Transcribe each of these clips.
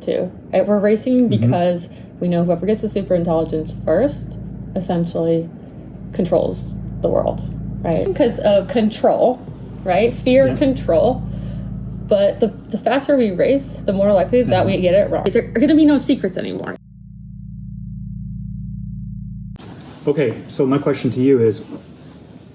too. Right? We're racing because we know whoever gets the superintelligence first essentially controls the world, right? Because of control, right? Fear of control. But the faster we race, the more likely that we get it wrong. There are going to be no secrets anymore. Okay, so my question to you is,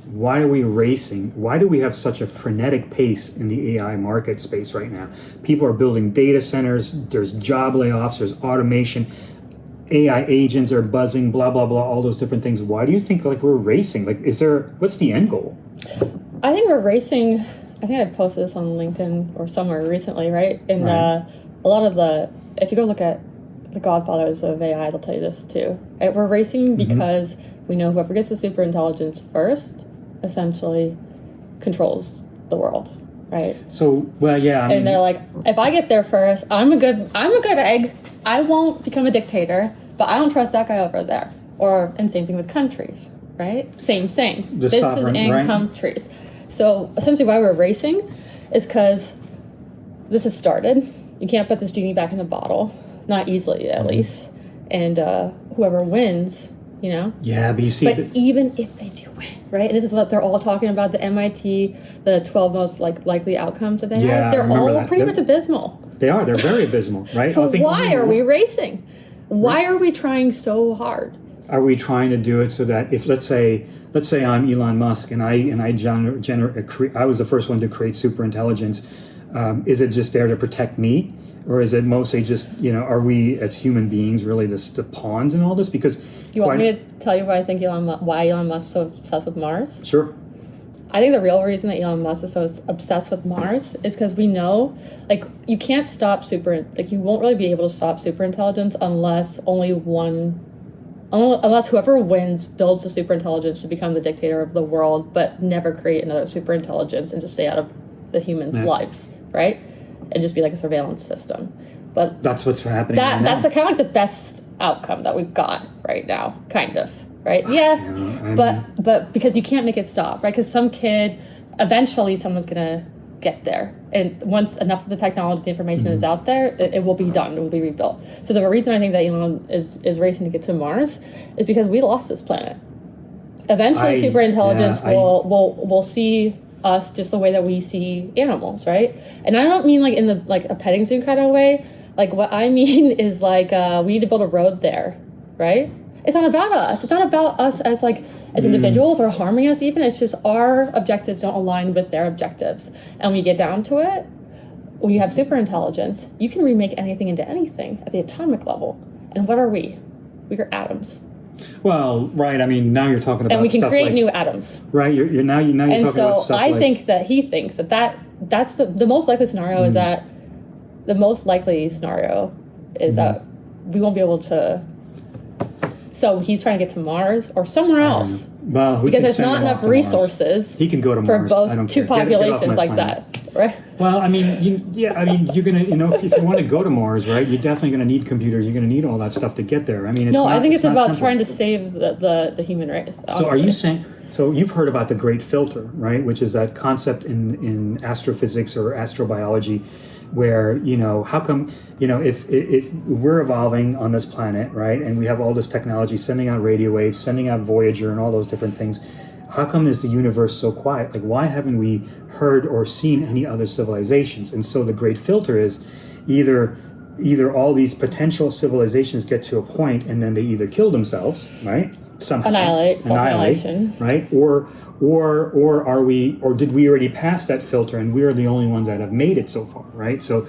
why are we racing? Why do we have such a frenetic pace in the AI market space right now? People are building data centers, there's job layoffs, there's automation, AI agents are buzzing, blah, blah, blah, all those different things. Why do you think like we're racing? Like, what's the end goal? I think we're racing, I think I posted this on LinkedIn or somewhere recently, right? And a lot of if you go look at the godfathers of AI, they'll tell you this too. Right? We're racing because we know whoever gets the superintelligence first essentially controls the world, right? So, well, yeah. And they're like, if I get there first, I'm a good egg. I won't become a dictator, but I don't trust that guy over there. And same thing with countries, right? Same. This is in countries. So essentially why we're racing is because this has started. You can't put this genie back in the bottle. Not easily, at least. And whoever wins, you know? Yeah, but you see... But even if they do win, right? And this is what they're all talking about, the MIT, the 12 most likely outcomes of AI. Yeah, they're all pretty much abysmal. They are. They're very abysmal, right? So why are we racing? Why are we trying so hard? Are we trying to do it so that if, let's say I'm Elon Musk and I was the first one to create superintelligence, is it just there to protect me? Or is it mostly just, are we as human beings really just the pawns in all this? Because you want me to tell you why I think why Elon Musk is so obsessed with Mars? Sure. I think the real reason that Elon Musk is so obsessed with Mars is because we know, you can't stop you won't really be able to stop superintelligence unless unless whoever wins builds the superintelligence to become the dictator of the world, but never create another superintelligence and just stay out of the humans' lives, right? And just be like a surveillance system. But that's what's happening right now. That's kind of like the best outcome that we've got right now, kind of, right? Yeah, but because you can't make it stop, right? Because eventually someone's gonna get there, and once enough of the technology, the information is out there, it will be done. It will be rebuilt. So the reason I think that Elon is racing to get to Mars is because we lost this planet. Eventually, superintelligence will see us just the way that we see animals, right? And I don't mean in the a petting zoo kind of way. What I mean is we need to build a road there, right? It's not about us. It's not about us as individuals or harming us even. It's just our objectives don't align with their objectives. And when you get down to it, when you have superintelligence, you can remake anything into anything at the atomic level. And what are we? We are atoms. Well, right. I mean, now you're talking about and we can create new atoms. Right. You're talking about stuff. And so I think that he thinks that's the most likely scenario is that the most likely scenario is that we won't be able to. So he's trying to get to Mars or somewhere else. Well, because there's not enough resources. He can go to Mars for both two populations like that, right? Well, I mean, you're gonna, if you want to go to Mars, right? You're definitely gonna need computers. You're gonna need all that stuff to get there. I mean, I think it's about trying to save the human race. Honestly. So, are you saying? So, you've heard about the Great Filter, right? Which is that concept in astrophysics or astrobiology, where how come if we're evolving on this planet, right, and we have all this technology sending out radio waves, sending out Voyager and all those different things, how come is the universe so quiet? Why haven't we heard or seen any other civilizations? And so the Great Filter is either all these potential civilizations get to a point and then they either kill themselves, right, somehow annihilate, right, or did we already pass that filter and we're the only ones that have made it so far, right? So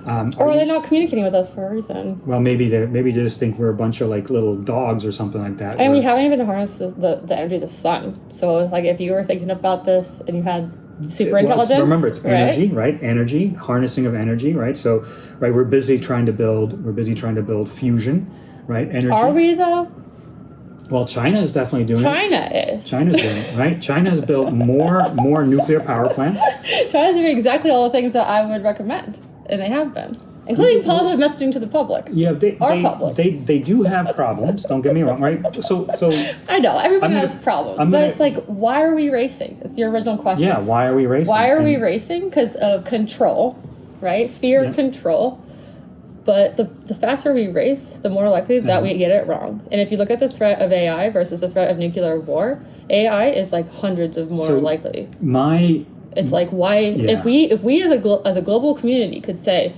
or are they not communicating with us for a reason? Well, maybe they just think we're a bunch of little dogs or something like that. And we haven't even harnessed the energy of the sun. So if you were thinking about this and you had superintelligence, remember it's energy, right? Energy, harnessing of energy, right? So we're busy trying to build fusion, right? Energy. Are we though? Well, China is definitely doing it. China's doing it, right? China has built more nuclear power plants. China's doing exactly all the things that I would recommend, and they have been, including positive messaging to the public. Yeah, they do have problems. Don't get me wrong, right? So I know everybody has problems, but it's why are we racing? It's your original question. Yeah, why are we racing? Why are we racing? Because of control, right? Fear of control. But the faster we race, the more likely that we get it wrong. And if you look at the threat of AI versus the threat of nuclear war, AI is like hundreds of more likely. It's like, why if we as a global community could say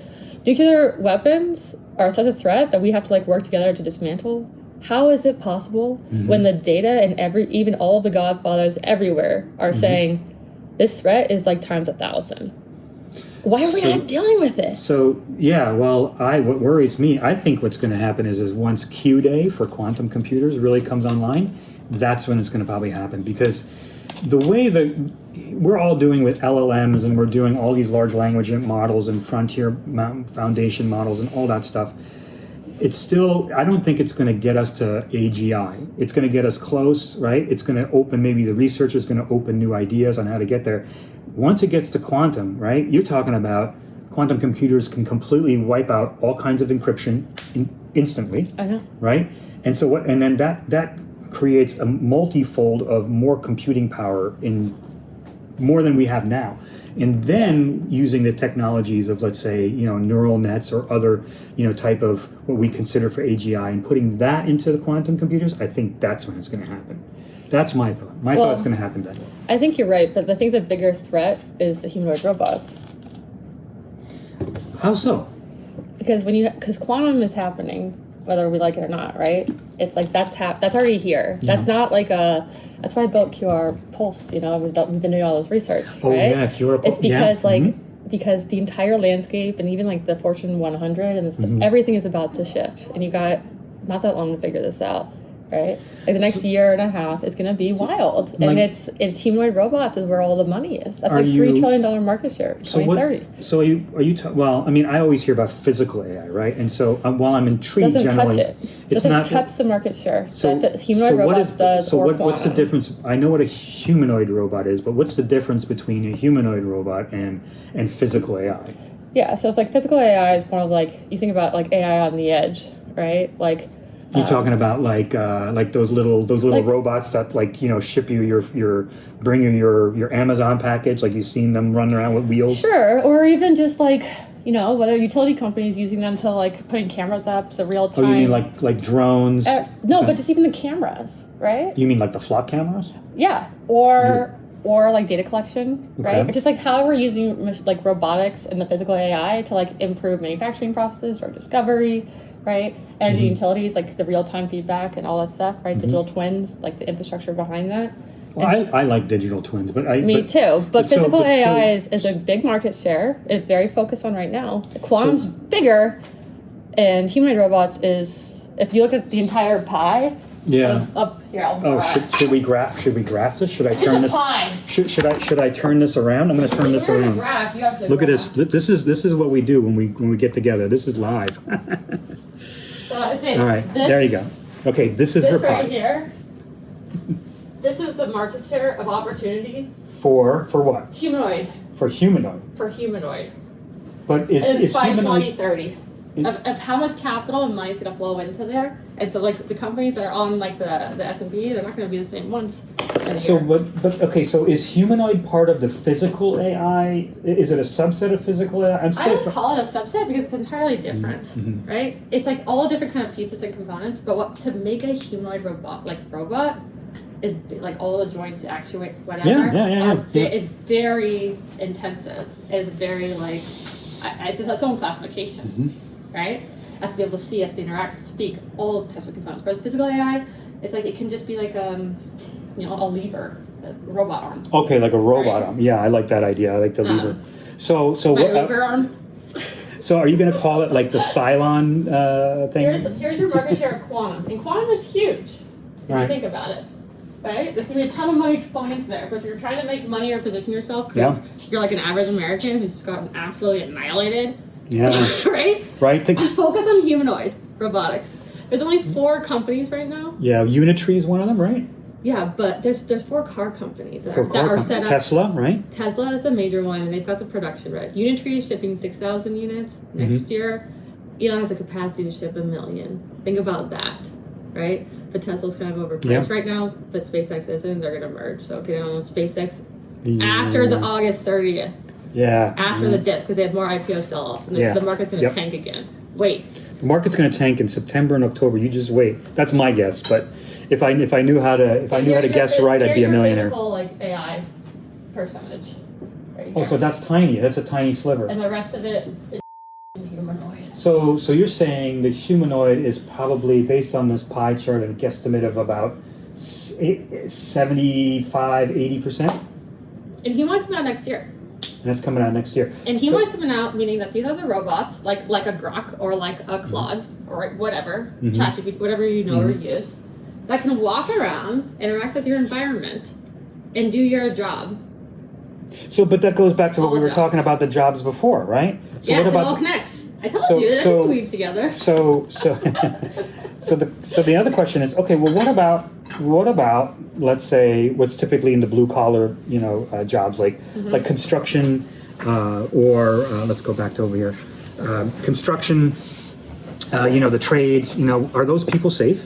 nuclear weapons are such a threat that we have to like work together to dismantle, how is it possible when the data and even all of the godfathers everywhere are saying this threat is like times 1,000? Why are we not dealing with it? So what worries me, I think what's going to happen is once Q day for quantum computers really comes online, that's when it's going to probably happen, because the way that we're all doing with LLMs and we're doing all these large language models and frontier foundation models and all that stuff, it's still, I don't think it's going to get us to AGI. It's going to get us close, right? It's going to open, maybe the research is going to open new ideas on how to get there. Once it gets to quantum, right? You're talking about quantum computers can completely wipe out all kinds of encryption instantly. I know. Right? And so and then that creates a multifold of more computing power in more than we have now. And then using the technologies of, let's say, neural nets or other, type of what we consider for AGI and putting that into the quantum computers, I think that's when it's going to happen. That's my thought. My thought it's going to happen then. I think you're right, but I think the bigger threat is the humanoid robots. How so? Because quantum is happening, whether we like it or not, right? It's like that's already here. Yeah. That's not like that's why I built QR Pulse. We've been doing all this research. Oh right? Yeah, QR Pulse. It's because because the entire landscape and even like the Fortune 100 and stuff, everything is about to shift, and you got not that long to figure this out. Right, like the next year and a half is going to be wild, and it's humanoid robots is where all the money is. That's like $3 trillion market share, 2030. So are you? Well, I mean, I always hear about physical AI, right? And so while I'm intrigued, doesn't generally, touch it. Doesn't touch the market share. So that the humanoid robots does. So what's the difference? I know what a humanoid robot is, but what's the difference between a humanoid robot and physical AI? Yeah, so if like physical AI is more like you think about like AI on the edge, right? Like. You're talking about like those little robots that ship you bring you your Amazon package, like you've seen them run around with wheels. Sure, or even just like whether utility companies using them to like putting cameras up to real time. Oh, you mean like drones? No, but just even the cameras, right? You mean like the flock cameras? Yeah, or like data collection, right? Or just like how we're using like robotics and the physical AI to like improve manufacturing processes or discovery. Right? Energy utilities, like the real-time feedback and all that stuff, right? Digital twins, like the infrastructure behind that. Well, I like digital twins, but too. But physical AI is a big market share. It's very focused on right now. Quantum's bigger, and humanoid robots is, if you look at the entire pie. Yeah. Up here, I'll draw. Should we graph this? Should I turn this? Should I turn this around? I'm going to turn this around. You have to Look at this. This is what we do when we get together. This is live. So it's all right, there you go. Okay, this is her pie. Right here. This is the market share of opportunity. For what? Humanoid. For humanoid. For humanoid. But is by humanoid 2030. Of how much capital and money is going to flow into there, and so like the companies that are on like the S&P, they're not going to be the same ones. So so is humanoid part of the physical AI? Is it a subset of physical AI? I don't call it a subset because it's entirely different, right? It's like all different kind of pieces and components, but to make a humanoid robot is like all the joints, actuate, whatever. Is very intensive. It's very like it's its own classification. Right? It has to be able to see, has to interact, speak, all those types of components. Whereas physical AI, it's like it can just be like a lever, a robot arm. Okay, like a robot arm. Yeah, I like that idea. I like the lever. So what? Lever arm. So are you going to call it like the Cylon thing? Here's your market share of quantum, and quantum is huge. If you think about it. Right? There's going to be a ton of money flowing into there. But if you're trying to make money or position yourself because you're like an average American who's just gotten absolutely annihilated. Yeah. Right? Focus on humanoid robotics. There's only 4 companies right now. Yeah, Unitree is one of them, right? Yeah, but there's 4 car companies that are set up. Tesla, right? Tesla is a major one, and they've got the production right. Unitree is shipping 6,000 units next year. Elon has a capacity to ship 1 million. Think about that, right? But Tesla's kind of overpriced right now, but SpaceX isn't. They're going to merge. So get on SpaceX after the August 30th. Yeah. After the dip, because they had more IPO sell-offs, and the market's going to tank again. Wait. The market's going to tank in September and October. You just wait. That's my guess, but if I knew how to guess right, I'd be a millionaire. Here's your like AI percentage. Right Oh, so that's tiny. That's a tiny sliver. And the rest of it is humanoid. So you're saying the humanoid is probably, based on this pie chart, a guesstimate of about 75, 80%? And humanoid's coming out next year. And that's coming out next year. And humanoid's coming out, meaning that these are the robots, like a Grok or like a Claude or whatever, ChatGPT, whatever you know or use, that can walk around, interact with your environment, and do your job. So, but that goes back to what we were talking about, the jobs before, right? So yes, what about, it all connects. I told you, everything weaves together. So the other question is, okay, well, what about, let's say, what's typically in the blue collar, jobs like construction, or let's go back to over here, construction, the trades, are those people safe?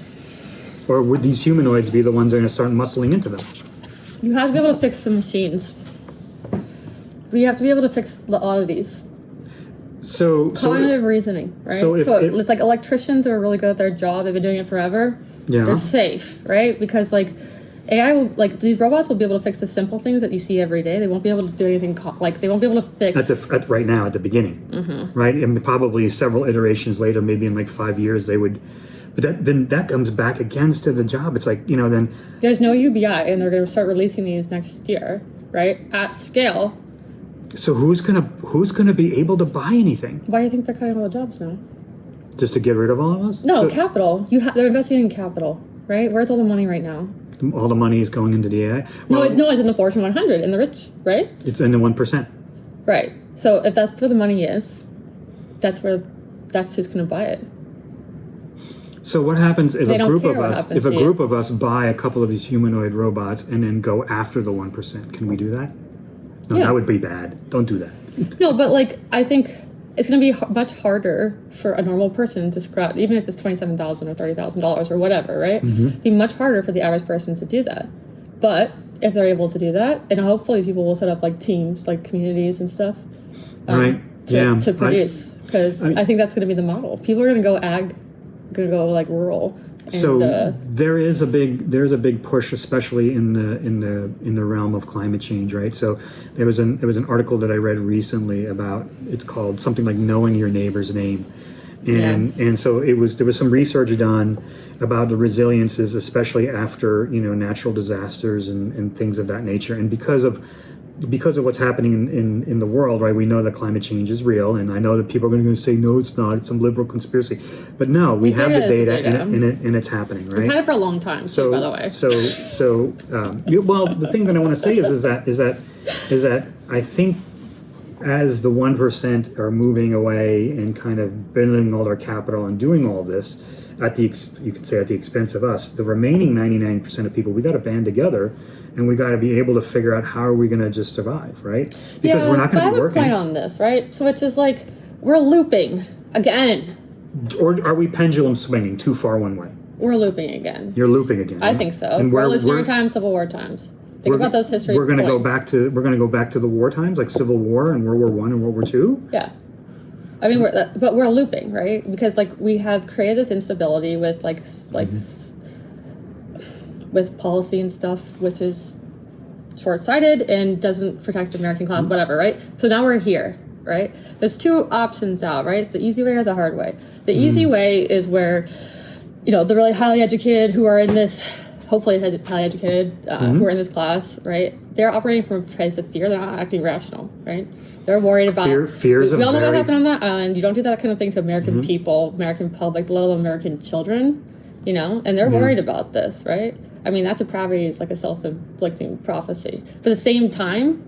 Or would these humanoids be the ones that are going to start muscling into them? You have to be able to fix the machines. But you have to be able to fix the oddities. Cognitive reasoning, right? So it's like electricians who are really good at their job. They've been doing it forever. Yeah. They're safe, right? Because AI will, these robots will be able to fix the simple things that you see every day. They won't be able to do anything they won't be able to fix. That's right now at the beginning, right? And probably several iterations later, maybe in 5 years, they would. But then that comes back against to the job. It's then there's no UBI, and they're going to start releasing these next year, right? At scale. So who's gonna be able to buy anything? Why do you think they're cutting all the jobs now? Just to get rid of all of us? No, capital. They're investing in capital, right? Where's all the money right now? All the money is going into the AI. Well, no, it's in the Fortune 100 and the rich, right? It's in the 1%. Right. So if that's where the money is, that's who's going to buy it. So what happens if a group of us buy a couple of these humanoid robots and then go after the 1%? Can we do that? No, that would be bad. Don't do that. No, but I think it's going to be much harder for a normal person to scratch, even if it's $27,000 or $30,000 or whatever, right? It'd be much harder for the average person to do that. But if they're able to do that, and hopefully people will set up teams, communities and stuff, to produce. Because I think that's going to be the model. People are going to go rural. So there is a big push, especially in the realm of climate change, right? So there was an article that I read recently about, it's called something like knowing your neighbor's name, and so there was some research done about the resiliences, especially after natural disasters and things of that nature, and because of what's happening in the world, right? We know that climate change is real, and I know that people are going to say, no, it's not. It's some liberal conspiracy. But no, we have the data, and it's happening, right? We've had it for a long time, by the way. Well, the thing that I want to say is that I think as the 1% are moving away and kind of building all their capital and doing all this, you could say at the expense of us, the remaining 99% of people, we got to band together, and we got to be able to figure out how are we going to just survive, right? Because we're not going to be working. I have a point on this, right? So it's just we're looping again. Or are we pendulum swinging too far one way? We're looping again. You're looping again. I think so. And Revolutionary times, Civil War times. Think about those history. We're going to go back to the war times, like Civil War and World War I and World War II. Yeah. I mean, we're looping, right? Because we have created this instability with with policy and stuff, which is short-sighted and doesn't protect the American class, whatever, right? So now we're here, right? There's two options out, right? It's the easy way or the hard way. The easy way is where, the really highly educated who are in this, hopefully highly educated, who are in this class, right? They're operating from a place of fear. They're not acting rational, right? They're worried about fears. We all know what happened on that island. You don't do that kind of thing to American people, American public, let alone American children, and they're worried about this, right? I mean, that depravity is like a self-inflicting prophecy. But at the same time,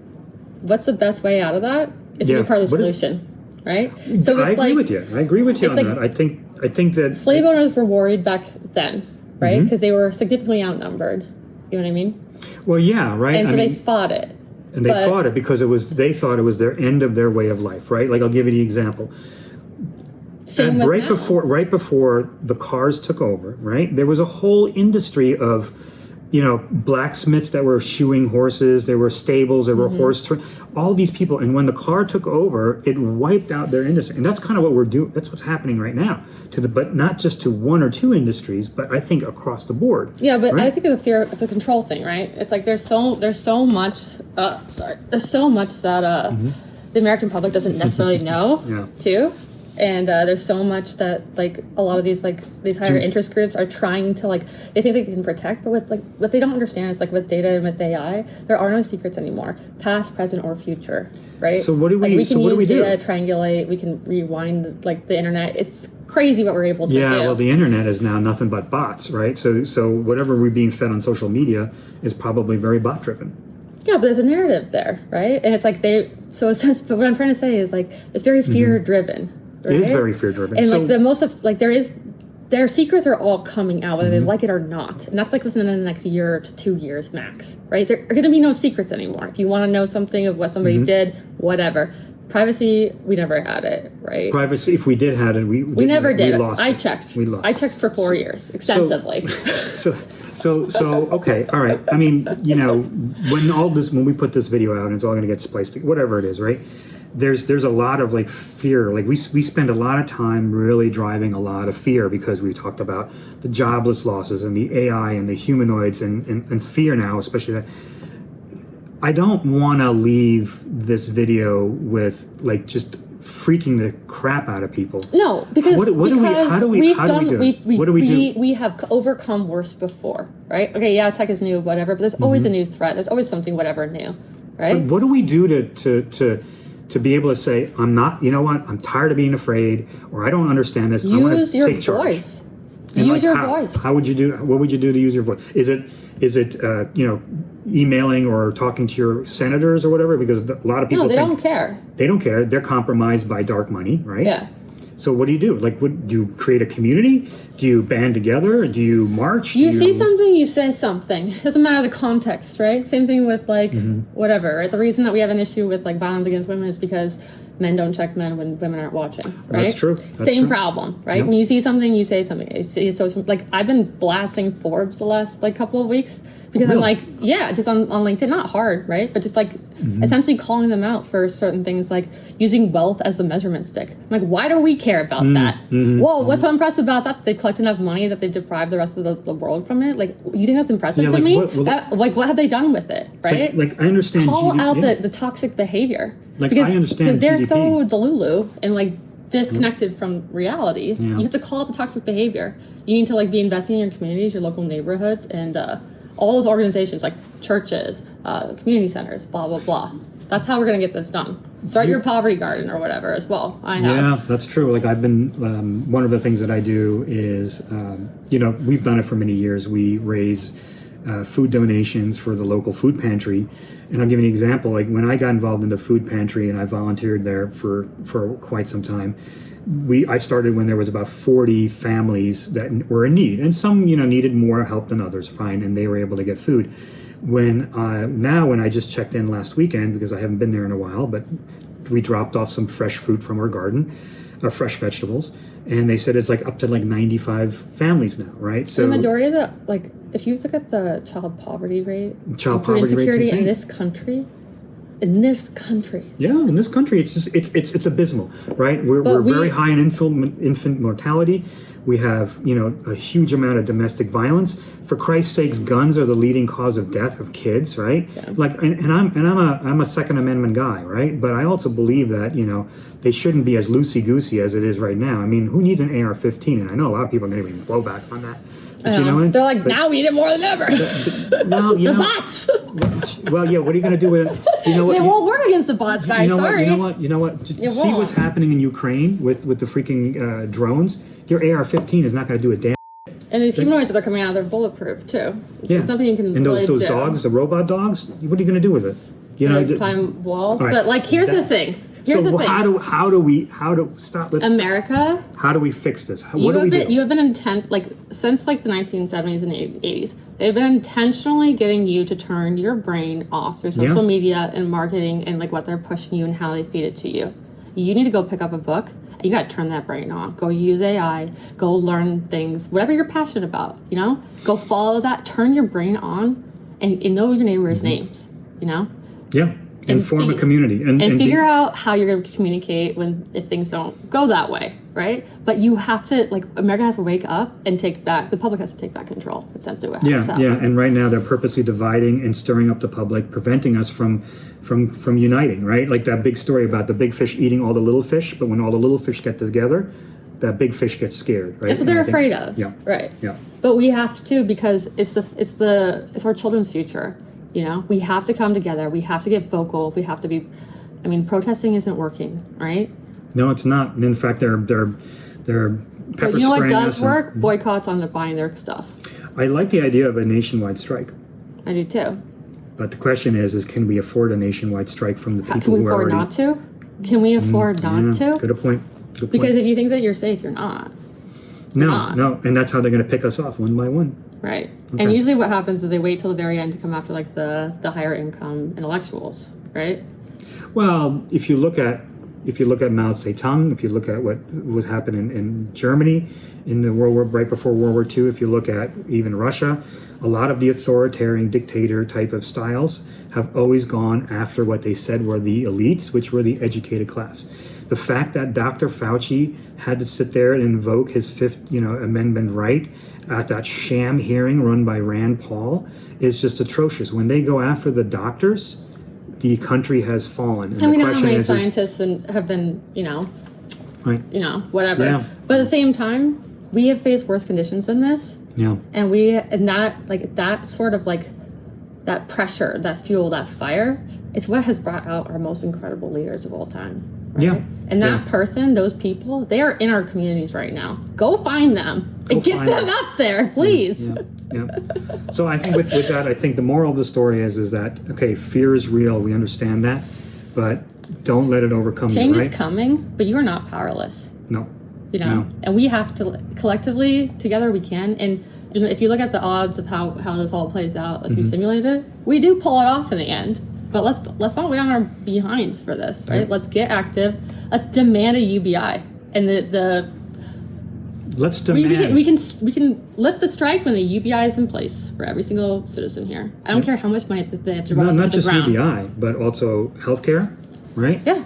what's the best way out of that? Is to be part of the solution, right? So I agree with you. I agree with you on that. I think that slave owners were worried back then, right? Because they were significantly outnumbered. You know what I mean? Well, yeah, right. And so they fought it. And they fought it because they thought it was their end of their way of life, right? I'll give you the example. Right before the cars took over, right? There was a whole industry of blacksmiths that were shoeing horses. There were stables. There were all these people. And when the car took over, it wiped out their industry. And that's kind of what we're doing. That's what's happening right now. But not just to one or two industries, but I think across the board. Yeah, but right? I think of the fear of the control thing, right? It's like there's so much. There's so much that the American public doesn't necessarily know too. And there's so much that like a lot of these higher interest groups are trying to they think they can protect, but what they don't understand is with data and with AI, there are no secrets anymore, past, present, or future, right? So what do we? We can use do? data, triangulate. We can rewind the internet. It's crazy what we're able to do. Yeah, well, the internet is now nothing but bots, right? So whatever we're being fed on social media is probably very bot driven. Yeah, but there's a narrative there, right? And it's but what I'm trying to say is it's very fear driven. Right? It is very fear-driven. And their secrets are all coming out, whether they like it or not. And that's within the next year to 2 years max, right? There are going to be no secrets anymore. If you want to know something of what somebody did, whatever. Privacy, we never had it, right? Privacy, if we did have it, we never did. We lost I it. checked. We lost. I checked for 4 years, extensively. So okay, all right. I mean, when we put this video out and it's all going to get spliced, whatever it is, right? There's a lot of fear. We spend a lot of time really driving a lot of fear because we talked about the jobless losses and the AI and the humanoids and fear now, especially that. I don't want to leave this video with just freaking the crap out of people. No, because what do we do? We have overcome worse before, right? Okay, yeah, tech is new, whatever, but there's always a new threat. There's always something, whatever, new, right? But what do we do to be able to say, I'm not, I'm tired of being afraid, or I don't understand this. I want to take charge. Voice. Use your voice. How would you do? What would you do to use your voice? Is it emailing or talking to your senators or whatever? Because a lot of people don't care. They don't care. They're compromised by dark money, right? Yeah. So what do you do? Do you create a community? Do you band together? Do you march? You see something, you say something. It doesn't matter the context, right? Same thing with whatever, right? The reason that we have an issue with violence against women is because men don't check men when women aren't watching, right? That's true. Same problem, right? Yep. When you see something, you say something. I've been blasting Forbes the last couple of weeks because really? I'm just on LinkedIn, not hard, right? But just essentially calling them out for certain things, using wealth as the measurement stick. I'm why do we care about that? Well, what's so impressive about that? They've collected enough money that they've deprived the rest of the world from it. You think that's impressive to me? What have they done with it, right? I understand. Call out the toxic behavior. I understand because they're GDP. So delulu and disconnected from reality. Yeah. You have to call out the toxic behavior. You need to be investing in your communities, your local neighborhoods, and all those organizations churches, community centers, blah blah blah. That's how we're going to get this done. Start your poverty garden or whatever as well. Yeah, that's true. I've been one of the things that I do is we've done it for many years. We raise food donations for the local food pantry. And I'll give you an example. When I got involved in the food pantry and I volunteered there for quite some time, I started when there was about 40 families that were in need, and some needed more help than others. Fine, and they were able to get food. When I just checked in last weekend because I haven't been there in a while, but we dropped off some fresh fruit from our garden, fresh vegetables, and they said it's up to 95 families now, right? So the majority of the if you look at the child poverty rate, food insecurity in this country. Yeah, in this country, it's just it's abysmal, right? We're very high in infant mortality. We have a huge amount of domestic violence. For Christ's sakes, guns are the leading cause of death of kids, right? Yeah. I'm a Second Amendment guy, right? But I also believe that they shouldn't be as loosey goosey as it is right now. I mean, who needs an AR-15? And I know a lot of people are going to be blowback on that. But they're now we need it more than ever. The bots. Well, yeah. What are you going to do with it? They won't work against the bots, guys. Sorry. You know what? See what's happening in Ukraine with the freaking drones. Your AR-15 is not going to do a damn. And these humanoids that are coming out, they're bulletproof too. Yeah. There's nothing you can. And those dogs, the robot dogs. What are you going to do with it? Climb walls. Right. But here's the thing. How do we stop? America. How do we fix this? What do we do? You have been since the 1970s and 80s. They've been intentionally getting you to turn your brain off through social media and marketing and what they're pushing you and how they feed it to you. You need to go pick up a book You got to turn that brain on. Go use AI. Go learn things, whatever you're passionate about, you know? Go follow that. Turn your brain on and know your neighbors' names, you know? Yeah. And form a community. And figure out how you're going to communicate if things don't go that way, right? But you have to, like, America has to wake up and the public has to take back control. It's simply what has to happen. Yeah. And right now they're purposely dividing and stirring up the public, preventing us from uniting, right? Like that big story about the big fish eating all the little fish, but when all the little fish get together, that big fish gets scared, right? That's what they're afraid of. Yeah. Right. Yeah. But we have to, because it's our children's future. You know, we have to come together. We have to get vocal. We have to be. I mean, protesting isn't working, right? No, it's not. And in fact, they're pepper But you know what spraying does us work? Boycotts on buying their stuff. I like the idea of a nationwide strike. I do too. But the question is can we afford a nationwide strike from the people Can we who are afford already... not to? Can we afford not to? Good point. Because if you think that you're safe, you're not. No. And that's how they're going to pick us off one by one. Right. Okay. And usually what happens is they wait till the very end to come after like the higher income intellectuals, right? Well, if you look at Mao Zedong, if you look at what happened in Germany in the right before World War II, if you look at even Russia, a lot of the authoritarian dictator type of styles have always gone after what they said were the elites, which were the educated class. The fact that Dr. Fauci had to sit there and invoke his Fifth, Amendment right at that sham hearing run by Rand Paul is just atrocious. When they go after the doctors, the country has fallen. And we know how many scientists have been, right. Whatever. Yeah. But at the same time, we have faced worse conditions than this. Yeah. And that pressure, that fuel, that fire, it's what has brought out our most incredible leaders of all time. Right? Yeah. And that person, those people, they are in our communities right now. Go find them and get them up there, please. Yeah. So I think with that, I think the moral of the story is that, okay, fear is real. We understand that, but don't let it overcome you, right? Change is coming, but you are not powerless. No. And we have to collectively, together we can. And if you look at the odds of how this all plays out, like you simulated it, we do pull it off in the end. But let's not wait on our behinds for this, right? Right. Let's get active. Let's demand a UBI, and let's demand. We can lift the strike when the UBI is in place for every single citizen here. I don't care how much money they have to run not to the just ground. UBI, but also healthcare, right? Yeah.